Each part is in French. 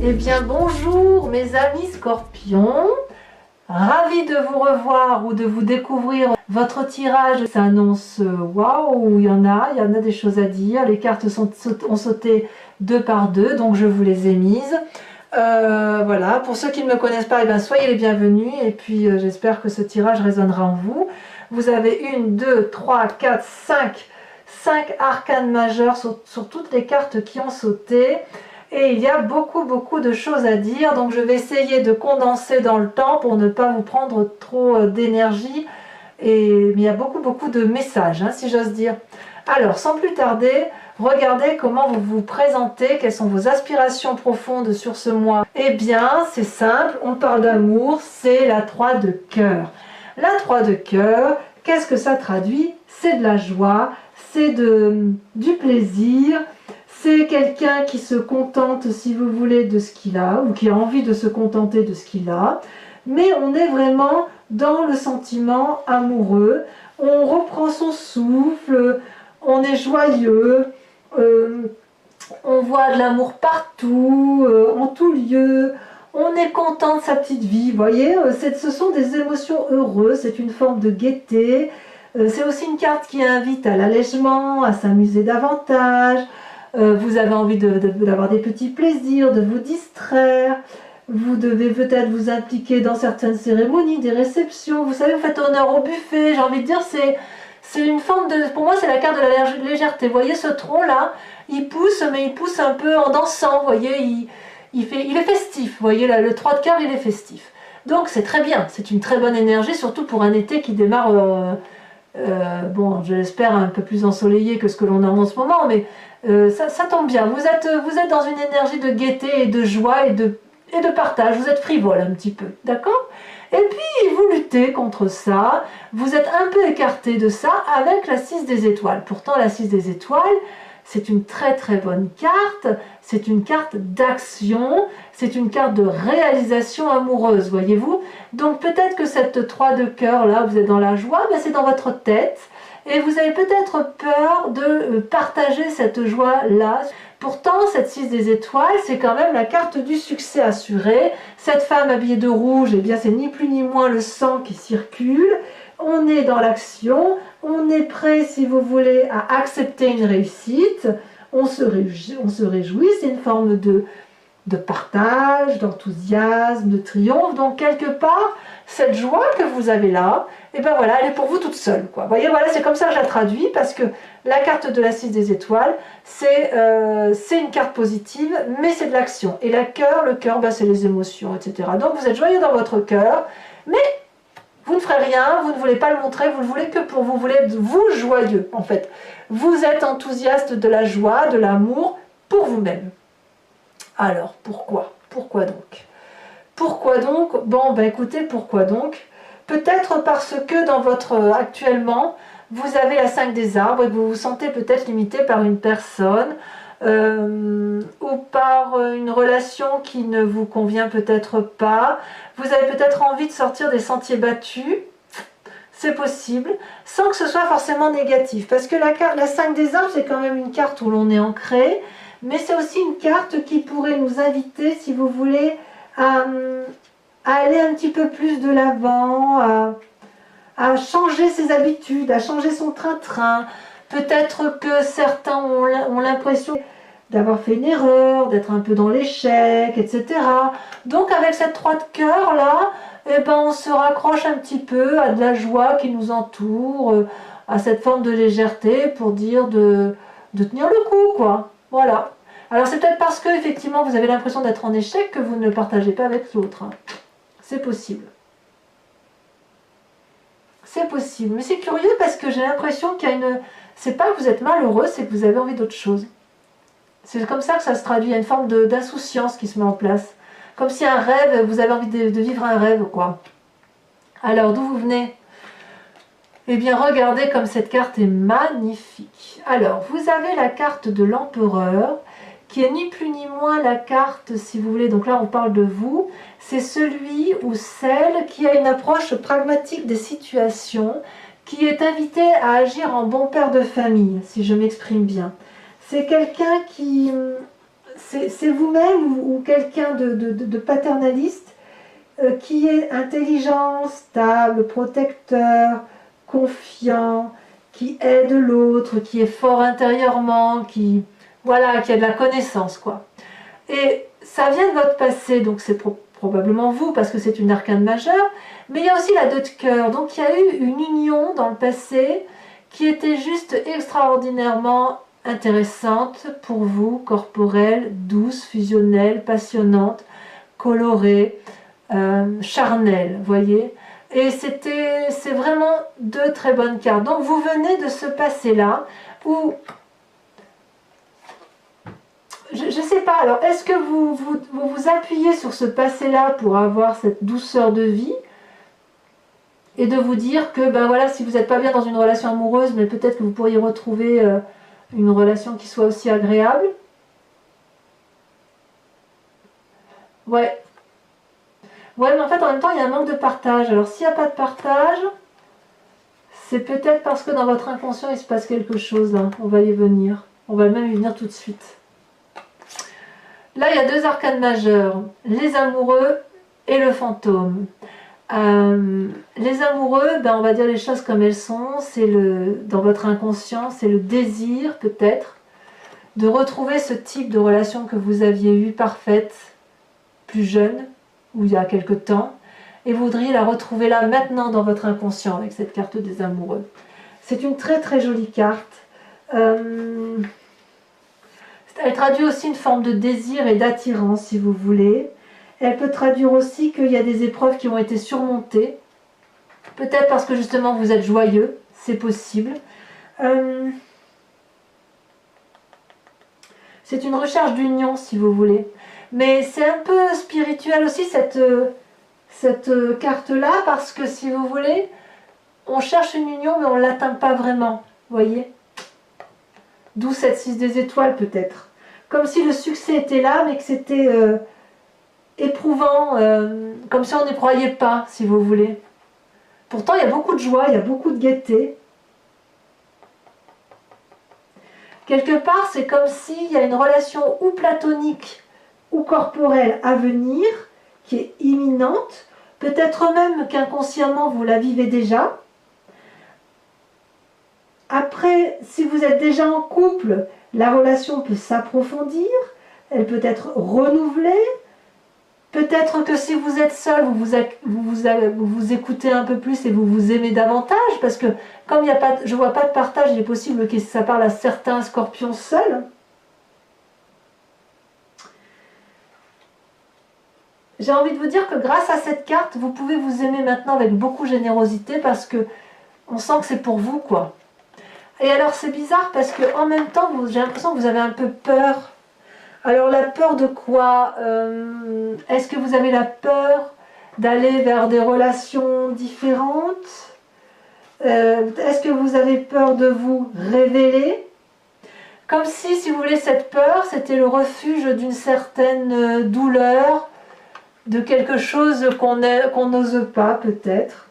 Eh bien bonjour mes amis scorpions, ravi de vous revoir ou de vous découvrir. Votre tirage s'annonce waouh, il y en a des choses à dire. Les cartes ont sauté deux par deux, donc je vous les ai mises. Voilà, pour ceux qui ne me connaissent pas, eh bien, soyez les bienvenus et puis j'espère que ce tirage résonnera en vous. Vous avez 1, 2, 3, 4, 5 arcanes majeures sur toutes les cartes qui ont sauté. Et il y a beaucoup de choses à dire, donc je vais essayer de condenser dans le temps pour ne pas vous prendre trop d'énergie. Mais il y a beaucoup de messages, hein, si j'ose dire. Alors, sans plus tarder, regardez comment vous vous présentez, quelles sont vos aspirations profondes sur ce mois. Eh bien, c'est simple, on parle d'amour, c'est la 3 de cœur. La 3 de cœur, qu'est-ce que ça traduit? C'est de la joie, c'est du plaisir. C'est quelqu'un qui se contente, si vous voulez, de ce qu'il a, ou qui a envie de se contenter de ce qu'il a. Mais on est vraiment dans le sentiment amoureux. On reprend son souffle, on est joyeux, on voit de l'amour partout, en tout lieu. On est content de sa petite vie, vous voyez. Ce sont des émotions heureuses, c'est une forme de gaieté. C'est aussi une carte qui invite à l'allègement, à s'amuser davantage. Vous avez envie d'avoir des petits plaisirs, de vous distraire, vous devez peut-être vous impliquer dans certaines cérémonies, des réceptions, vous savez, vous faites honneur au buffet, j'ai envie de dire, c'est une forme de... Pour moi, c'est la carte de la légèreté. Vous voyez ce tronc-là, il pousse, mais il pousse un peu en dansant, vous voyez, il est festif, vous voyez, là, le 3 de cœur, il est festif. Donc c'est très bien, c'est une très bonne énergie, surtout pour un été qui démarre... bon, je l'espère un peu plus ensoleillé que ce que l'on a en ce moment, mais ça tombe bien. Vous êtes dans une énergie de gaieté et de joie et de partage. Vous êtes frivole un petit peu, d'accord? Et puis vous luttez contre ça. Vous êtes un peu écarté de ça avec la 6 des étoiles. Pourtant, la 6 des étoiles, c'est une très bonne carte. C'est une carte d'action. C'est une carte de réalisation amoureuse, voyez-vous. Donc peut-être que cette 3 de cœur là, vous êtes dans la joie, mais c'est dans votre tête. Et vous avez peut-être peur de partager cette joie-là. Pourtant, cette 6 des étoiles, c'est quand même la carte du succès assuré. Cette femme habillée de rouge, eh bien, c'est ni plus ni moins le sang qui circule. On est dans l'action, on est prêt, si vous voulez, à accepter une réussite. On se réjouit, c'est une forme de partage, d'enthousiasme, de triomphe. Donc quelque part, cette joie que vous avez là, et ben voilà, elle est pour vous toute seule, quoi. Vous voyez, voilà, c'est comme ça que je la traduis, parce que la carte de la 6 des étoiles, c'est une carte positive, mais c'est de l'action. Et le cœur, ben, c'est les émotions, etc. Donc vous êtes joyeux dans votre cœur, mais vous ne ferez rien, vous ne voulez pas le montrer, vous ne voulez que pour vous, voulez être vous joyeux, en fait. Vous êtes enthousiaste de la joie, de l'amour, pour vous-même. Alors, pourquoi? Pourquoi donc? Pourquoi donc? Bon, ben écoutez, pourquoi donc? Peut-être parce que actuellement, vous avez la 5 des arbres et vous vous sentez peut-être limité par une personne ou par une relation qui ne vous convient peut-être pas. Vous avez peut-être envie de sortir des sentiers battus. C'est possible, sans que ce soit forcément négatif. Parce que la 5 des arbres, c'est quand même une carte où l'on est ancré. Mais c'est aussi une carte qui pourrait nous inviter, si vous voulez, à aller un petit peu plus de l'avant, à changer ses habitudes, à changer son train-train. Peut-être que certains ont l'impression d'avoir fait une erreur, d'être un peu dans l'échec, etc. Donc avec cette 3 de cœur là, eh ben, on se raccroche un petit peu à de la joie qui nous entoure, à cette forme de légèreté pour dire de tenir le coup, quoi. Voilà. Alors c'est peut-être parce que effectivement vous avez l'impression d'être en échec que vous ne le partagez pas avec l'autre. Hein. C'est possible. C'est possible. Mais c'est curieux parce que j'ai l'impression qu'il y a une... C'est pas que vous êtes malheureux, c'est que vous avez envie d'autre chose. C'est comme ça que ça se traduit. Il y a une forme d'insouciance qui se met en place. Comme si un rêve, vous avez envie de vivre un rêve, quoi. Alors, d'où vous venez? Eh bien, regardez comme cette carte est magnifique. Alors, vous avez la carte de l'empereur, qui est ni plus ni moins la carte, si vous voulez, donc là on parle de vous, c'est celui ou celle qui a une approche pragmatique des situations, qui est invité à agir en bon père de famille, si je m'exprime bien. C'est quelqu'un qui... c'est vous-même ou quelqu'un de paternaliste qui est intelligent, stable, protecteur, confiant, qui aide l'autre, qui est fort intérieurement, voilà, qui a de la connaissance, quoi. Et ça vient de votre passé, donc c'est probablement vous, parce que c'est une arcane majeure, mais il y a aussi la 2 de cœur, donc il y a eu une union dans le passé qui était juste extraordinairement intéressante pour vous, corporelle, douce, fusionnelle, passionnante, colorée, charnelle, voyez. Et c'est vraiment 2 très bonnes cartes. Donc vous venez de ce passé-là où, je ne sais pas, alors est-ce que vous appuyez sur ce passé-là pour avoir cette douceur de vie et de vous dire que, ben voilà, si vous n'êtes pas bien dans une relation amoureuse, mais peut-être que vous pourriez retrouver une relation qui soit aussi agréable. Ouais. Ouais, mais en fait, en même temps, il y a un manque de partage. Alors, s'il n'y a pas de partage, c'est peut-être parce que dans votre inconscient, il se passe quelque chose, là. On va y venir. On va même y venir tout de suite. Là, il y a 2 arcanes majeures. Les amoureux et le fantôme. Les amoureux, ben, on va dire les choses comme elles sont. C'est dans votre inconscient, c'est le désir, peut-être, de retrouver ce type de relation que vous aviez eue parfaite, plus jeune, ou il y a quelque temps, et vous voudriez la retrouver là maintenant dans votre inconscient avec cette carte des amoureux. C'est une très très jolie carte. Elle traduit aussi une forme de désir et d'attirance, si vous voulez. Elle peut traduire aussi qu'il y a des épreuves qui ont été surmontées, peut-être parce que justement vous êtes joyeux, c'est possible. C'est une recherche d'union, si vous voulez. Mais c'est un peu spirituel aussi, cette carte-là, parce que si vous voulez, on cherche une union, mais on ne l'atteint pas vraiment, voyez. D'où cette 6 des étoiles, peut-être. Comme si le succès était là, mais que c'était éprouvant, comme si on n'y croyait pas, si vous voulez. Pourtant, il y a beaucoup de joie, il y a beaucoup de gaieté. Quelque part, c'est comme s'il y a une relation ou platonique ou corporelle à venir, qui est imminente, peut-être même qu'inconsciemment vous la vivez déjà. Après, si vous êtes déjà en couple, la relation peut s'approfondir, elle peut être renouvelée. Peut-être que si vous êtes seul, vous écoutez un peu plus et vous vous aimez davantage, parce que comme je ne vois pas de partage, il est possible que ça parle à certains scorpions seuls. J'ai envie de vous dire que grâce à cette carte, vous pouvez vous aimer maintenant avec beaucoup de générosité parce que on sent que c'est pour vous, quoi. Et alors c'est bizarre parce que en même temps, j'ai l'impression que vous avez un peu peur. Alors la peur de quoi? Est-ce que vous avez la peur d'aller vers des relations différentes? Est-ce que vous avez peur de vous révéler? Comme si vous voulez, cette peur, c'était le refuge d'une certaine douleur, de quelque chose qu'on n'ose pas, peut-être.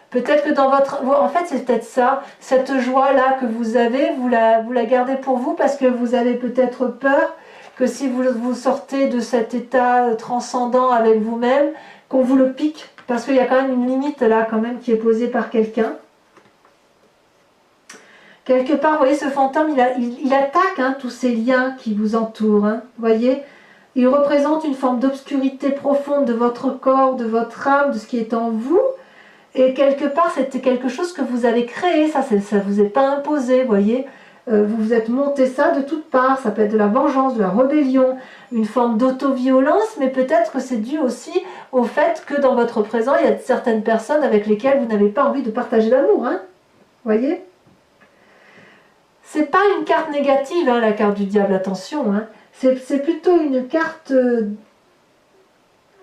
Peut-être que dans votre... En fait, c'est peut-être ça, cette joie-là que vous avez, vous la gardez pour vous parce que vous avez peut-être peur que si vous sortez de cet état transcendant avec vous-même, qu'on vous le pique. Parce qu'il y a quand même une limite là, quand même, qui est posée par quelqu'un. Quelque part, vous voyez, ce fantôme, il attaque hein, tous ces liens qui vous entourent. Hein, vous voyez, il représente une forme d'obscurité profonde de votre corps, de votre âme, de ce qui est en vous. Et quelque part, c'était quelque chose que vous avez créé, ça ne vous est pas imposé, vous voyez. Vous vous êtes monté ça de toutes parts, ça peut être de la vengeance, de la rébellion, une forme d'auto-violence, mais peut-être que c'est dû aussi au fait que dans votre présent, il y a certaines personnes avec lesquelles vous n'avez pas envie de partager l'amour, hein. Vous voyez. C'est pas une carte négative, hein, la carte du diable, attention, hein. C'est plutôt une carte de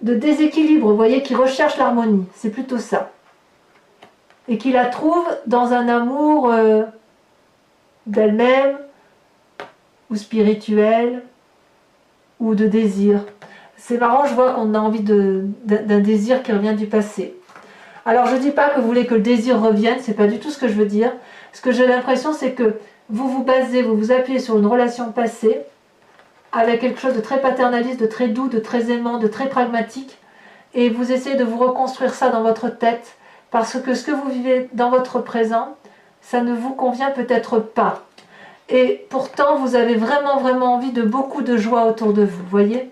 déséquilibre, vous voyez, qui recherche l'harmonie, c'est plutôt ça. Et qui la trouve dans un amour d'elle-même, ou spirituel, ou de désir. C'est marrant, je vois qu'on a envie d'un désir qui revient du passé. Alors je ne dis pas que vous voulez que le désir revienne, c'est pas du tout ce que je veux dire. Ce que j'ai l'impression, c'est que vous vous appuyez sur une relation passée, avec quelque chose de très paternaliste, de très doux, de très aimant, de très pragmatique, et vous essayez de vous reconstruire ça dans votre tête, parce que ce que vous vivez dans votre présent, ça ne vous convient peut-être pas. Et pourtant, vous avez vraiment, vraiment envie de beaucoup de joie autour de vous, voyez?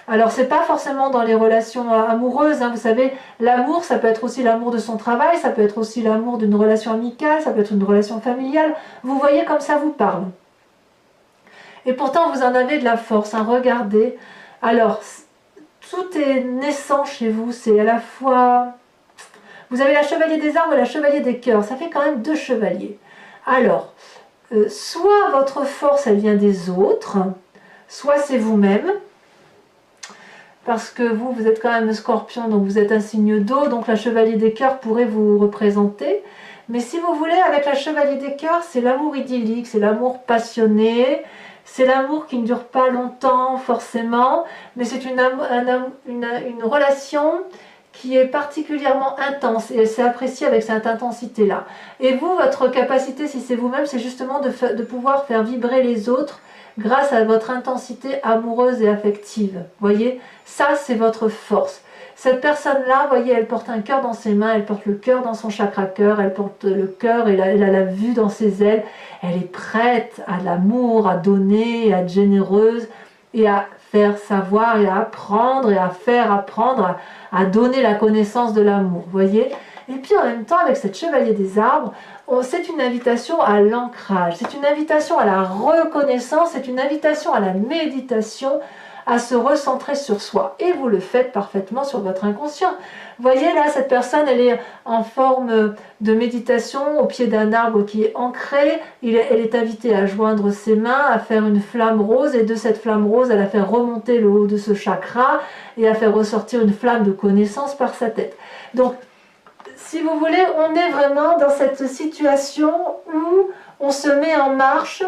Alors, c'est pas forcément dans les relations amoureuses, hein, vous savez, l'amour, ça peut être aussi l'amour de son travail, ça peut être aussi l'amour d'une relation amicale, ça peut être une relation familiale. Vous voyez comme ça vous parle. Et pourtant, vous en avez de la force, hein, regardez. Alors, tout est naissant chez vous, c'est à la fois... Vous avez la chevalier des arbres et la chevalier des cœurs, ça fait quand même 2 chevaliers. Alors, soit votre force, elle vient des autres, soit c'est vous-même, parce que vous êtes quand même un scorpion, donc vous êtes un signe d'eau, donc la chevalier des cœurs pourrait vous représenter. Mais si vous voulez, avec la chevalier des cœurs, c'est l'amour idyllique, c'est l'amour passionné, c'est l'amour qui ne dure pas longtemps forcément, mais c'est une relation qui est particulièrement intense et elle s'est appréciée avec cette intensité-là. Et vous, votre capacité, si c'est vous-même, c'est justement de pouvoir faire vibrer les autres grâce à votre intensité amoureuse et affective. Voyez, ça c'est votre force. Cette personne-là, voyez, elle porte un cœur dans ses mains, elle porte le cœur dans son chakra cœur, elle porte le cœur et elle a la vue dans ses ailes. Elle est prête à l'amour, à donner, à être généreuse et à faire savoir et à apprendre et à faire apprendre, à donner la connaissance de l'amour, voyez. Et puis en même temps, avec cette chevalier des arbres, c'est une invitation à l'ancrage, c'est une invitation à la reconnaissance, c'est une invitation à la méditation, à se recentrer sur soi. Et vous le faites parfaitement sur votre inconscient. Voyez là, cette personne, elle est en forme de méditation au pied d'un arbre qui est ancré. Elle est invitée à joindre ses mains, à faire une flamme rose, et de cette flamme rose, elle a fait remonter le haut de ce chakra et à faire ressortir une flamme de connaissance par sa tête. Donc, si vous voulez, on est vraiment dans cette situation où on se met en marche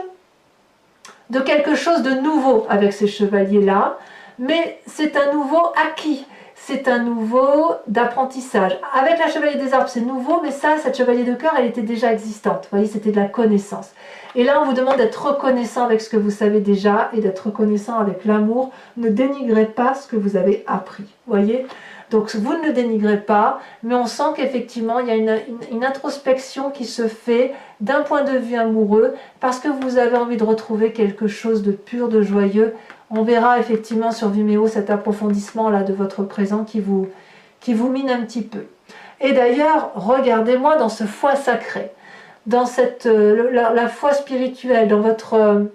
de quelque chose de nouveau avec ces chevaliers-là, mais c'est un nouveau acquis, c'est un nouveau d'apprentissage. Avec la chevalier des arbres, c'est nouveau, mais ça, cette chevalier de cœur, elle était déjà existante. Vous voyez, c'était de la connaissance. Et là, on vous demande d'être reconnaissant avec ce que vous savez déjà et d'être reconnaissant avec l'amour. Ne dénigrez pas ce que vous avez appris. Vous voyez ? Donc vous ne le dénigrez pas, mais on sent qu'effectivement il y a une introspection qui se fait d'un point de vue amoureux, parce que vous avez envie de retrouver quelque chose de pur, de joyeux. On verra effectivement sur Vimeo cet approfondissement là de votre présent qui vous mine un petit peu. Et d'ailleurs, regardez-moi dans ce foie sacré, dans la foi spirituelle, dans votre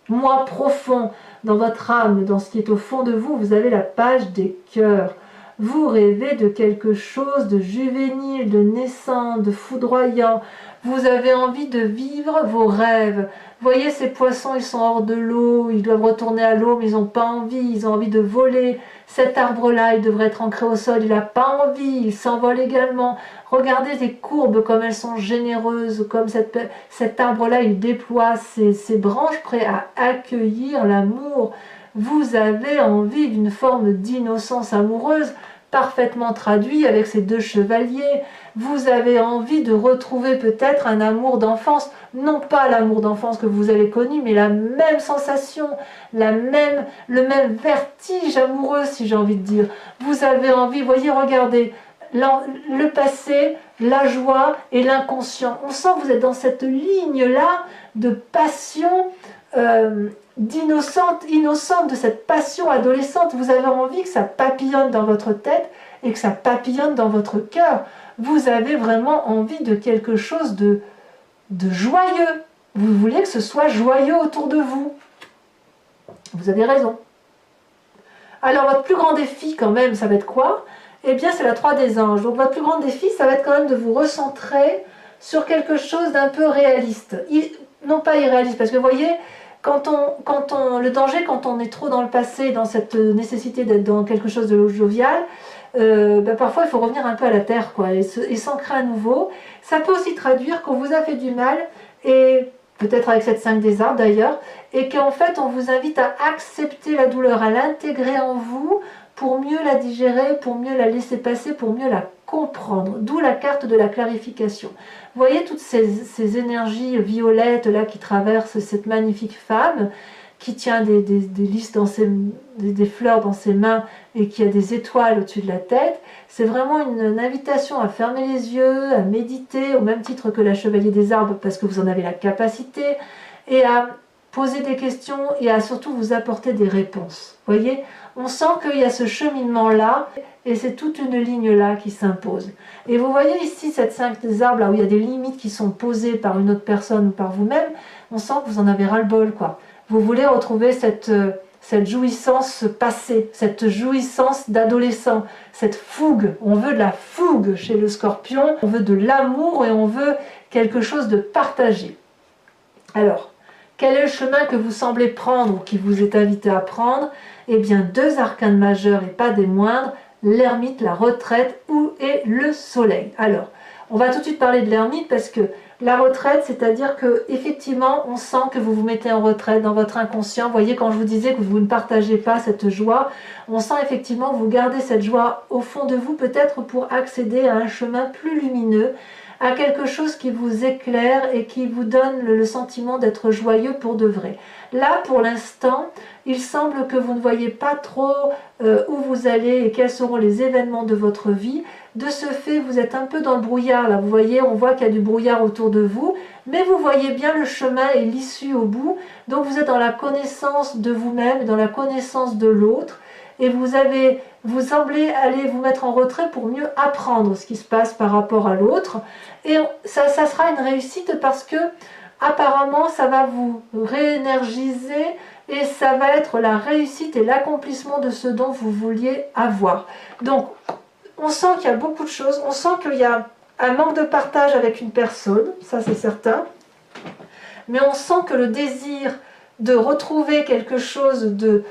moi profond, dans votre âme, dans ce qui est au fond de vous, vous avez la page des cœurs. Vous rêvez de quelque chose de juvénile, de naissant, de foudroyant. Vous avez envie de vivre vos rêves. Voyez, ces poissons, ils sont hors de l'eau, ils doivent retourner à l'eau, mais ils n'ont pas envie, ils ont envie de voler. Cet arbre-là, il devrait être ancré au sol, il n'a pas envie, il s'envole également. Regardez les courbes, comme elles sont généreuses, comme cet arbre-là, il déploie ses branches prêts à accueillir l'amour. Vous avez envie d'une forme d'innocence amoureuse, parfaitement traduit avec ces 2 chevaliers. Vous avez envie de retrouver peut-être un amour d'enfance, non pas l'amour d'enfance que vous avez connu, mais la même sensation, le même vertige amoureux, si j'ai envie de dire. Vous avez envie, voyez, regardez, le passé, la joie et l'inconscient. On sent que vous êtes dans cette ligne-là de passion innocente, de cette passion adolescente. Vous avez envie que ça papillonne dans votre tête et que ça papillonne dans votre cœur. Vous avez vraiment envie de quelque chose de joyeux. Vous voulez que ce soit joyeux autour de vous. Vous avez raison. Alors votre plus grand défi quand même, ça va être quoi? Eh bien c'est la 3 des anges. Donc votre plus grand défi, ça va être quand même de vous recentrer sur quelque chose d'un peu réaliste. Non pas irréaliste, parce que vous voyez, le danger, quand on est trop dans le passé, dans cette nécessité d'être dans quelque chose de jovial, parfois il faut revenir un peu à la terre, quoi, et s'ancrer à nouveau. Ça peut aussi traduire qu'on vous a fait du mal, et peut-être avec cette 5 des arbres d'ailleurs, et qu'en fait on vous invite à accepter la douleur, à l'intégrer en vous, pour mieux la digérer, pour mieux la laisser passer, pour mieux la comprendre. D'où la carte de la clarification. Vous voyez toutes ces énergies violettes là qui traversent cette magnifique femme, qui tient des lys dans des fleurs dans ses mains et qui a des étoiles au-dessus de la tête. C'est vraiment une invitation à fermer les yeux, à méditer, au même titre que la Chevalier des Arbres, parce que vous en avez la capacité, et à poser des questions et à surtout vous apporter des réponses. Vous voyez, on sent qu'il y a ce cheminement-là, et c'est toute une ligne-là qui s'impose. Et vous voyez ici cette 5 des arbres, là où il y a des limites qui sont posées par une autre personne ou par vous-même, on sent que vous en avez ras-le-bol, quoi. Vous voulez retrouver cette jouissance passée, cette jouissance d'adolescent, cette fougue. On veut de la fougue chez le Scorpion, on veut de l'amour et on veut quelque chose de partagé. Alors, quel est le chemin que vous semblez prendre ou qui vous est invité à prendre? Eh bien, 2 arcanes majeurs et pas des moindres, l'ermite, la retraite ou et le soleil. Alors, on va tout de suite parler de l'ermite parce que la retraite, c'est-à-dire que effectivement, on sent que vous vous mettez en retraite dans votre inconscient. Vous voyez, quand je vous disais que vous ne partagez pas cette joie, on sent effectivement que vous gardez cette joie au fond de vous, peut-être pour accéder à un chemin plus lumineux, à quelque chose qui vous éclaire et qui vous donne le sentiment d'être joyeux pour de vrai. Là, pour l'instant, il semble que vous ne voyez pas trop où vous allez et quels seront les événements de votre vie. De ce fait, vous êtes un peu dans le brouillard. Là, vous voyez, on voit qu'il y a du brouillard autour de vous, mais vous voyez bien le chemin et l'issue au bout. Donc, vous êtes dans la connaissance de vous-même, dans la connaissance de l'autre, et vous semblez aller vous mettre en retrait pour mieux apprendre ce qui se passe par rapport à l'autre. Et ça sera une réussite parce que apparemment, ça va vous réénergiser et ça va être la réussite et l'accomplissement de ce dont vous vouliez avoir. Donc, on sent qu'il y a beaucoup de choses. On sent qu'il y a un manque de partage avec une personne, ça c'est certain. Mais on sent que le désir de retrouver quelque chose de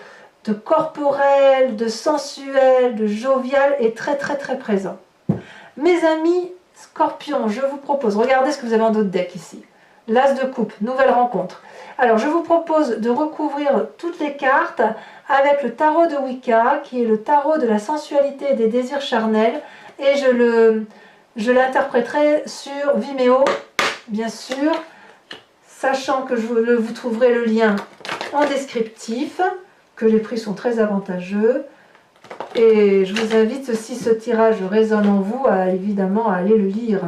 corporel, de sensuel, de jovial est très très très présent. Mes amis Scorpions, je vous propose, regardez ce que vous avez en dos de deck ici. L'As de coupe, nouvelle rencontre. Alors je vous propose de recouvrir toutes les cartes avec le tarot de Wicca, qui est le tarot de la sensualité et des désirs charnels. Et je l'interpréterai sur Vimeo, bien sûr, sachant que vous trouverez le lien en descriptif, que les prix sont très avantageux. Et je vous invite, si ce tirage résonne en vous, évidemment à aller le lire.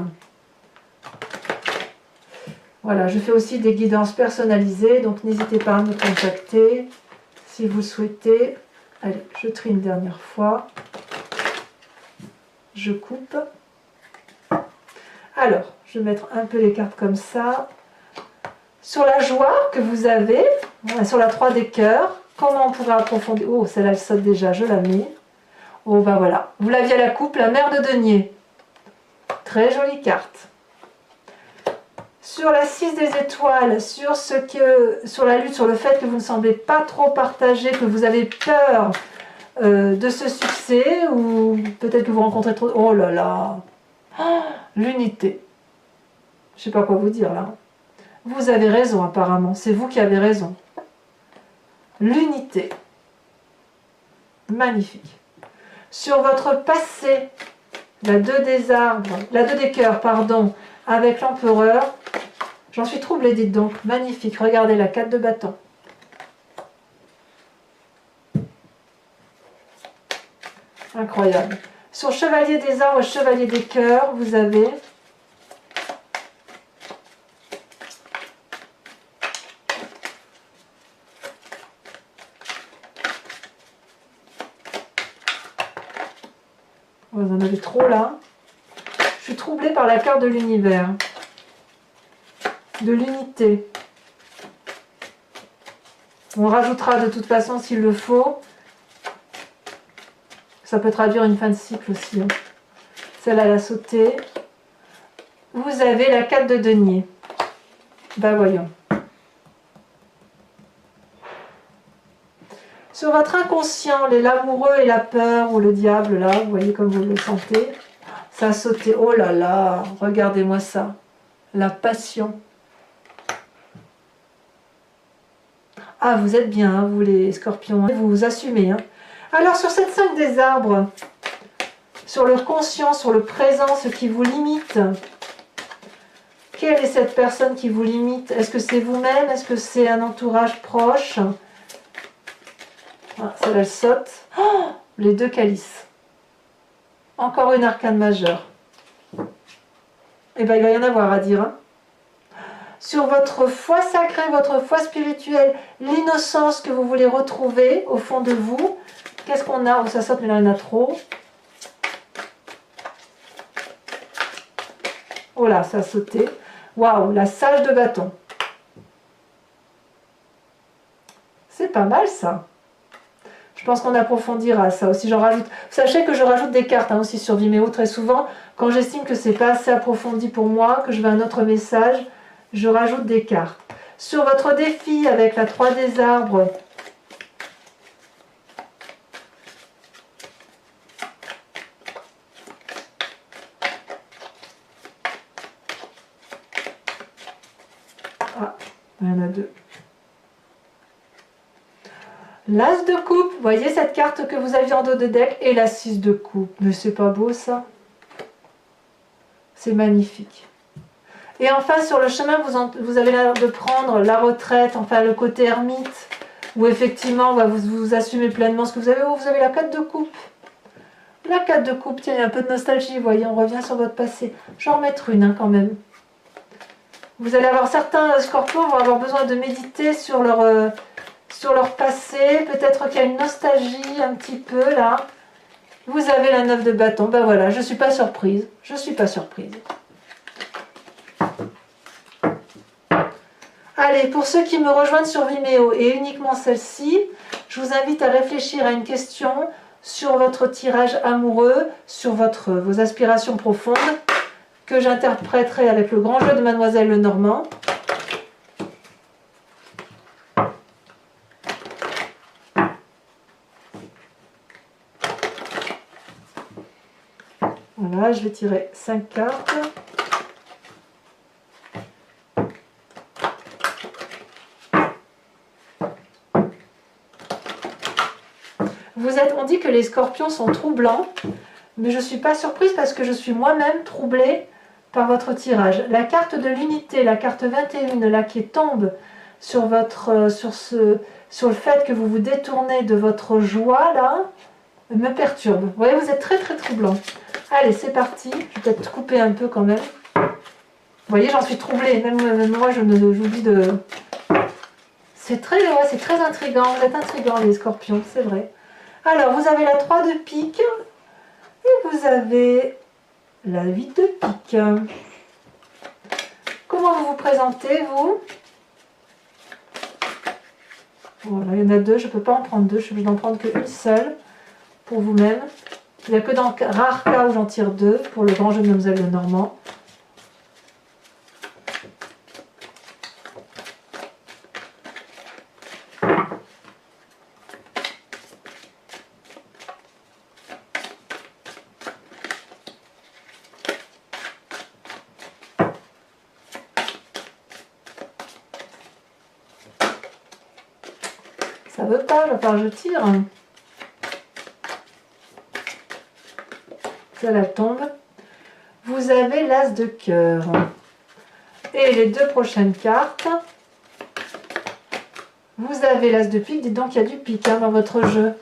Voilà, je fais aussi des guidances personnalisées, donc n'hésitez pas à me contacter si vous souhaitez. Allez, je trie une dernière fois. Je coupe. Alors, je vais mettre un peu les cartes comme ça. Sur la joie que vous avez, sur la 3 des cœurs, comment on pourrait approfondir? Oh, celle-là, elle saute déjà, je la mets. Oh, ben voilà. Vous l'aviez à la coupe, la mère de denier. Très jolie carte. Sur la 6 des étoiles, sur la lutte, sur le fait que vous ne semblez pas trop partager, que vous avez peur de ce succès, ou peut-être que vous rencontrez trop... Oh là là, oh, l'unité. Je ne sais pas quoi vous dire là. Vous avez raison apparemment, c'est vous qui avez raison. L'unité. Magnifique. Sur votre passé, la 2 des arbres, la 2 des cœurs, pardon, avec l'empereur, j'en suis troublée, dites donc. Magnifique, regardez la 4 de bâton. Incroyable. Sur chevalier des arbres, chevalier des cœurs, vous avez... Vous en avez trop là. Je suis troublée par la carte de l'univers. De l'unité. On rajoutera de toute façon s'il le faut. Ça peut traduire une fin de cycle aussi. Hein. Celle-là, elle a sauté. Vous avez la 4 de denier. Ben voyons. Sur votre inconscient, l'amoureux et la peur, ou le diable, là, vous voyez comme vous le sentez. Ça a sauté. Oh là là, regardez-moi ça. La passion. Ah, vous êtes bien, hein, vous les scorpions. Vous vous assumez. Hein. Alors, sur cette 5 des arbres, sur le conscient, sur le présent, ce qui vous limite, quelle est cette personne qui vous limite? Est-ce que c'est vous-même? Est-ce que c'est un entourage proche? Ah, celle-là, elle saute. Oh, les deux calices. Encore une arcane majeure. Et bien, il va y en avoir à dire. Hein. Sur votre foi sacrée, votre foi spirituelle, l'innocence que vous voulez retrouver au fond de vous. Qu'est-ce qu'on a? Oh, ça saute, mais là, il y en a trop. Oh là, ça a sauté. Waouh, la sage de bâton. C'est pas mal, ça. Je pense qu'on approfondira ça aussi. J'en rajoute. Sachez que je rajoute des cartes hein, aussi sur Vimeo très souvent. Quand j'estime que c'est pas assez approfondi pour moi, que je veux un autre message, je rajoute des cartes. Sur votre défi avec la 3 des arbres, ah, il y en a deux. L'As de coupe, vous voyez cette carte que vous aviez en dos de deck, et la 6 de coupe. Mais c'est pas beau ça? C'est magnifique. Et enfin, sur le chemin, vous avez l'air de prendre la retraite, enfin le côté ermite, où effectivement, vous assumez pleinement ce que vous avez. Oh, vous avez la 4 de coupe. La 4 de coupe, tiens, il y a un peu de nostalgie, vous voyez, on revient sur votre passé. Je vais en remettre une hein, quand même. Vous allez avoir certains scorpions vont avoir besoin de méditer sur leur passé. Peut-être qu'il y a une nostalgie un petit peu là. Vous avez la 9 de bâton. Ben voilà, je ne suis pas surprise. Je ne suis pas surprise. Allez, pour ceux qui me rejoignent sur Vimeo et uniquement celle-ci, je vous invite à réfléchir à une question sur votre tirage amoureux, sur vos aspirations profondes, que j'interpréterai avec le grand jeu de Mademoiselle Lenormand. Voilà, je vais tirer 5 cartes. On dit que les scorpions sont troublants, mais je ne suis pas surprise parce que je suis moi-même troublée par votre tirage. La carte de l'unité, la carte 21, là qui tombe sur le fait que vous vous détournez de votre joie, là, me perturbe. Vous voyez, vous êtes très très troublant. Allez, c'est parti. Je vais peut-être couper un peu quand même. Vous voyez, j'en suis troublée. Même moi, j'oublie de... C'est très intriguant. Vous êtes intriguant, les scorpions, c'est vrai. Alors, vous avez la 3 de pique et vous avez la 8 de pique. Comment vous vous présentez, vous? Voilà, il y en a deux, je ne peux pas en prendre deux, je suis obligée d'en prendre qu'une seule pour vous-même. Il n'y a que dans rares cas où j'en tire deux pour le grand jeu de Mademoiselle Lenormand. Ça veut pas, enfin je tire. Ça la tombe. Vous avez l'as de cœur. Et les deux prochaines cartes. Vous avez l'as de pique. Dites donc il y a du pique hein, dans votre jeu.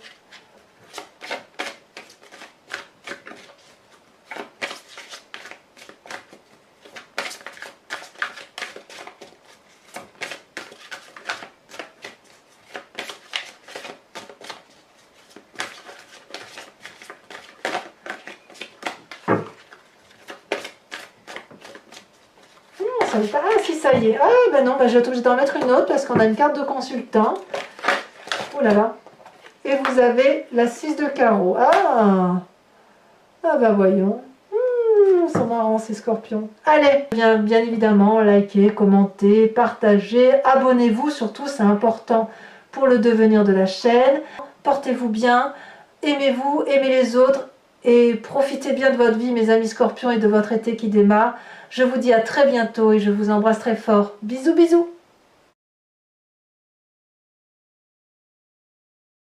Ah si, ça y est. Ah ben non, ben, je vais être obligée d'en mettre une autre parce qu'on a une carte de consultant. Oh là là. Et vous avez la 6 de carreau. Ah ben voyons. Ils sont marrants ces scorpions. Allez, bien évidemment, likez, commentez, partagez, abonnez-vous surtout, c'est important pour le devenir de la chaîne. Portez-vous bien, aimez-vous, aimez les autres et profitez bien de votre vie, mes amis scorpions, et de votre été qui démarre. Je vous dis à très bientôt et je vous embrasse très fort. Bisous, bisous!